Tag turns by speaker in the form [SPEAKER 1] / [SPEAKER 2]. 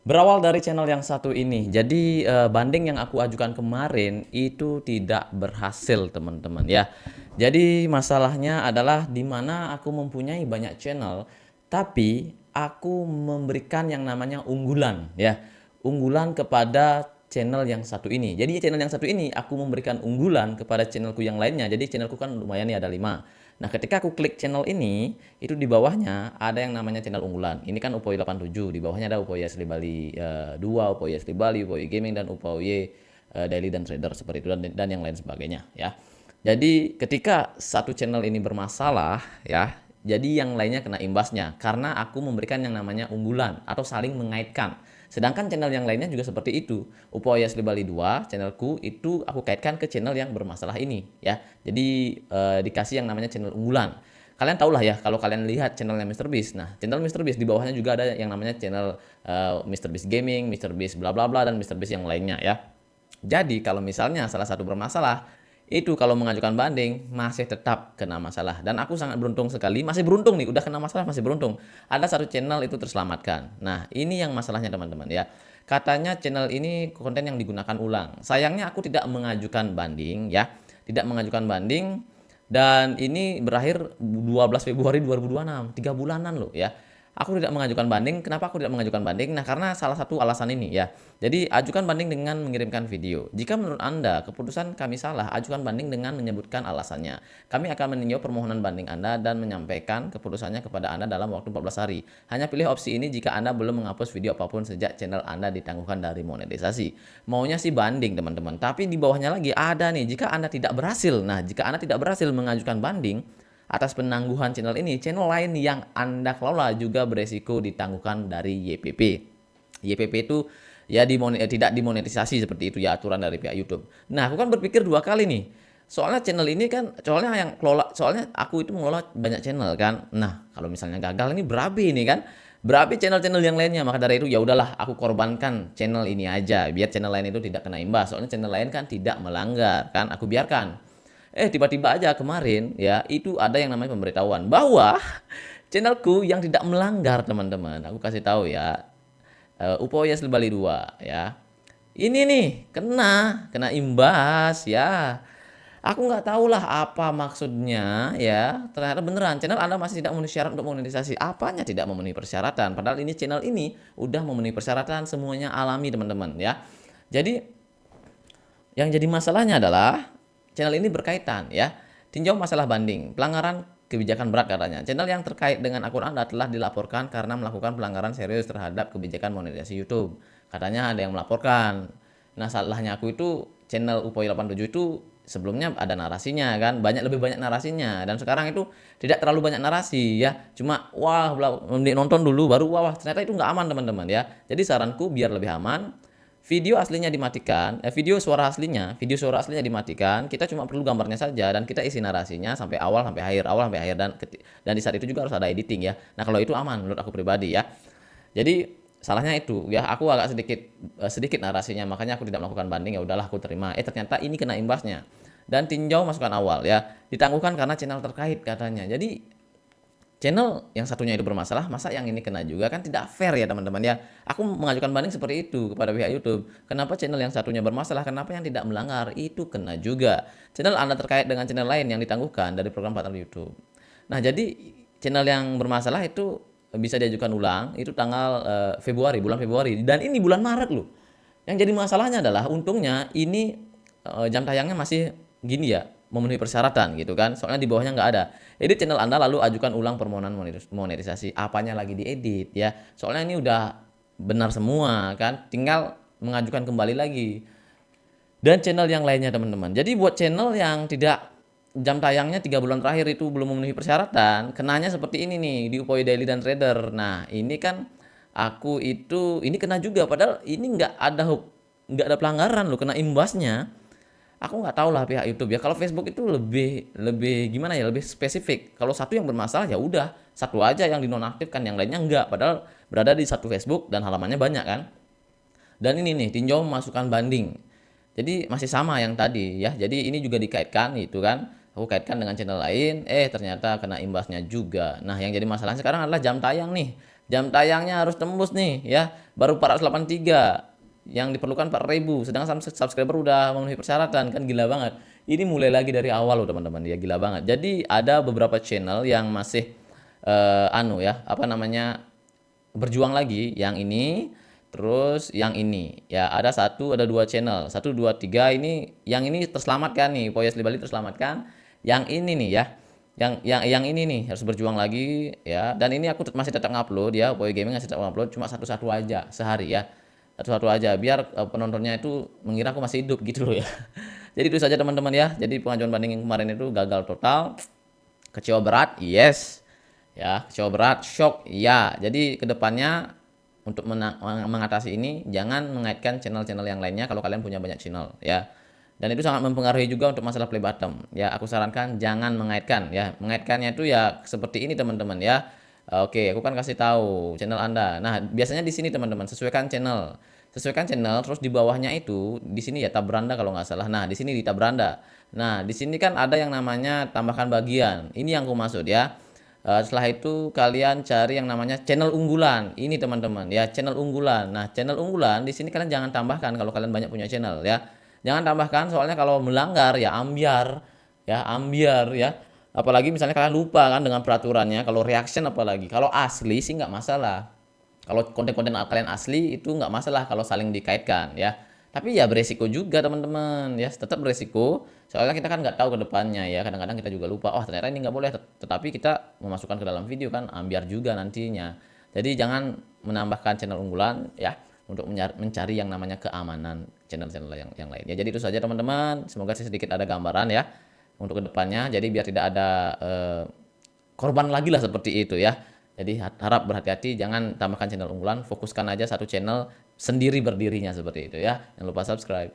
[SPEAKER 1] Berawal dari channel yang satu ini, jadi banding yang aku ajukan kemarin itu tidak berhasil teman-teman ya. Jadi masalahnya adalah di mana aku mempunyai banyak channel, tapi aku memberikan yang namanya unggulan ya. Unggulan kepada channel yang satu ini. Jadi channel yang satu ini aku memberikan unggulan kepada channelku yang lainnya. Jadi channelku kan lumayan nih ada 5. Nah, ketika aku klik channel ini, itu di bawahnya ada yang namanya channel unggulan. Ini kan Upoy 87, di bawahnya ada Upoy Asli Bali 2, Upoy Asli Bali, Upoy Gaming, dan Upoy Daily dan Trader seperti itu dan yang lain sebagainya ya. Jadi ketika satu channel ini bermasalah ya, jadi yang lainnya kena imbasnya karena aku memberikan yang namanya unggulan atau saling mengaitkan. Sedangkan channel yang lainnya juga seperti itu. Upaya Asli Bali 2, channelku itu aku kaitkan ke channel yang bermasalah ini ya. Jadi dikasih yang namanya channel unggulan. Kalian tahu lah ya kalau kalian lihat channelnya MrBeast. Nah, channel MrBeast di bawahnya juga ada yang namanya channel MrBeast Gaming, MrBeast bla bla bla dan MrBeast yang lainnya ya. Jadi kalau misalnya salah satu bermasalah, itu kalau mengajukan banding masih tetap kena masalah. Dan aku sangat beruntung sekali, masih beruntung nih, udah kena masalah masih beruntung. Ada satu channel itu terselamatkan. Nah, ini yang masalahnya teman-teman ya. Katanya channel ini konten yang digunakan ulang. Sayangnya aku tidak mengajukan banding ya. Tidak mengajukan banding dan ini berakhir 12 Februari 2026, 3 bulanan loh ya. Aku tidak mengajukan banding. Kenapa aku tidak mengajukan banding? Nah, karena salah satu alasan ini ya. Jadi, ajukan banding dengan mengirimkan video. Jika menurut Anda keputusan kami salah, ajukan banding dengan menyebutkan alasannya. Kami akan meninjau permohonan banding Anda dan menyampaikan keputusannya kepada Anda dalam waktu 14 hari. Hanya pilih opsi ini jika Anda belum menghapus video apapun sejak channel Anda ditangguhkan dari monetisasi. Maunya sih banding, teman-teman. Tapi di bawahnya lagi ada nih, jika Anda tidak berhasil. Nah, jika Anda tidak berhasil mengajukan banding atas penangguhan channel ini, channel lain yang Anda kelola juga beresiko ditangguhkan dari YPP. YPP itu ya tidak dimonetisasi seperti itu ya aturan dari pihak YouTube. Nah, aku kan berpikir dua kali nih. Soalnya channel ini kan soalnya aku itu mengelola banyak channel kan. Nah, kalau misalnya gagal ini berabe ini kan. Berabe channel-channel yang lainnya. Maka dari itu ya udahlah aku korbankan channel ini aja biar channel lain itu tidak kena imbas. Soalnya channel lain kan tidak melanggar kan. Aku biarkan. Tiba-tiba aja kemarin ya itu ada yang namanya pemberitahuan bahwa channelku yang tidak melanggar teman-teman. Aku kasih tahu ya. Upoya Bali 2 ya. Ini nih kena imbas ya. Aku nggak tahu lah apa maksudnya ya. Ternyata beneran channel Anda masih tidak memenuhi syarat untuk monetisasi. Apanya tidak memenuhi persyaratan? Padahal ini channel ini udah memenuhi persyaratan, semuanya alami teman-teman ya. Jadi yang jadi masalahnya adalah channel ini berkaitan ya. Tinjau masalah banding, pelanggaran kebijakan berat katanya. Channel yang terkait dengan akun Anda telah dilaporkan karena melakukan pelanggaran serius terhadap kebijakan monetisasi YouTube. Katanya ada yang melaporkan. Nah, salahnya aku itu channel Upoy 87 itu sebelumnya ada narasinya kan, lebih banyak narasinya dan sekarang itu tidak terlalu banyak narasi ya. Cuma wah nonton dulu baru wah ternyata itu nggak aman teman-teman ya. Jadi saranku biar lebih aman, video aslinya dimatikan, video suara aslinya dimatikan. Kita cuma perlu gambarnya saja dan kita isi narasinya sampai awal sampai akhir dan di saat itu juga harus ada editing ya. Nah, kalau itu aman menurut aku pribadi ya. Jadi salahnya itu ya, aku agak sedikit narasinya, makanya aku tidak melakukan banding. Ya udahlah aku terima. Ternyata ini kena imbasnya. Dan tinjau masukan awal ya. Ditangguhkan karena channel terkait katanya. Jadi channel yang satunya itu bermasalah, masa yang ini kena juga, kan tidak fair ya teman-teman ya. Aku mengajukan banding seperti itu kepada pihak YouTube. Kenapa channel yang satunya bermasalah, kenapa yang tidak melanggar itu kena juga. Channel Anda terkait dengan channel lain yang ditangguhkan dari program partner YouTube. Nah, jadi channel yang bermasalah itu bisa diajukan ulang itu tanggal bulan Februari, dan ini bulan Maret loh. Yang jadi masalahnya adalah untungnya ini jam tayangnya masih gini ya, memenuhi persyaratan gitu kan. Soalnya di bawahnya nggak ada. Edit channel Anda lalu ajukan ulang permohonan monetisasi. Apanya lagi diedit ya. Soalnya ini udah benar semua kan. Tinggal mengajukan kembali lagi. Dan channel yang lainnya teman-teman. Jadi buat channel yang tidak jam tayangnya 3 bulan terakhir itu belum memenuhi persyaratan, kenanya seperti ini nih di Upoy Daily dan Trader. Nah, ini kan aku itu ini kena juga padahal ini nggak ada pelanggaran loh, kena imbasnya. Aku nggak tahu lah pihak YouTube ya. Kalau Facebook itu lebih lebih gimana ya, lebih spesifik. Kalau satu yang bermasalah ya udah satu aja yang dinonaktifkan, yang lainnya enggak. Padahal berada di satu Facebook dan halamannya banyak kan. Dan ini nih tinjau masukan banding. Jadi masih sama yang tadi ya. Jadi ini juga dikaitkan itu kan. Aku kaitkan dengan channel lain, ternyata kena imbasnya juga. Nah, yang jadi masalahnya sekarang adalah jam tayang nih. Jam tayangnya harus tembus nih ya. baru 483, yang diperlukan 4.000, sedangkan subscriber udah memenuhi persyaratan, kan gila banget. Ini mulai lagi dari awal loh teman-teman, ya gila banget. Jadi ada beberapa channel yang masih apa namanya, berjuang lagi, yang ini, terus yang ini. Ya, ada dua channel, satu, dua, tiga ini, yang ini terselamatkan nih, Poyes Bali terselamatkan. Yang ini nih ya, yang ini nih harus berjuang lagi ya. Dan ini aku masih tetap ngupload ya, Poy Gaming masih tetap ngupload, cuma satu-satu aja sehari ya. Satu-satu aja biar penontonnya itu mengira aku masih hidup gitu loh ya. Jadi itu saja teman-teman ya. Jadi pengajuan banding yang kemarin itu gagal total. Kecewa berat, yes. Ya, kecewa berat, shock, ya. Jadi kedepannya untuk mengatasi ini, jangan mengaitkan channel-channel yang lainnya kalau kalian punya banyak channel ya. Dan itu sangat mempengaruhi juga untuk masalah play button ya. Aku sarankan jangan mengaitkan ya. Mengaitkannya itu ya seperti ini teman-teman ya. Oke, aku kan kasih tahu channel Anda. Nah, biasanya di sini teman-teman, sesuaikan channel. Sesuaikan channel, terus di bawahnya itu di sini ya tab beranda kalau nggak salah. Nah, di sini di tab beranda. Nah, di sini kan ada yang namanya tambahkan bagian. Ini yang aku maksud ya. Setelah itu kalian cari yang namanya channel unggulan. Ini teman-teman ya, channel unggulan. Nah, channel unggulan di sini kalian jangan tambahkan kalau kalian banyak punya channel ya. Jangan tambahkan, soalnya kalau melanggar ya ambiar ya. Apalagi misalnya kalian lupa kan dengan peraturannya, kalau reaction apalagi. Kalau asli sih nggak masalah. Kalau konten-konten kalian asli itu nggak masalah kalau saling dikaitkan ya. Tapi ya beresiko juga teman-teman ya, tetap beresiko. Soalnya kita kan nggak tahu ke depannya ya. Kadang-kadang kita juga lupa, oh ternyata ini nggak boleh. Tetapi kita memasukkan ke dalam video kan ambiar juga nantinya. Jadi jangan menambahkan channel unggulan ya untuk mencari yang namanya keamanan channel-channel yang lain. Ya jadi itu saja teman-teman. Semoga sedikit ada gambaran ya untuk kedepannya. Jadi biar tidak ada korban lagi lah seperti itu ya. Jadi harap berhati-hati, jangan tambahkan channel unggulan, fokuskan aja satu channel sendiri berdirinya seperti itu ya. Jangan lupa subscribe.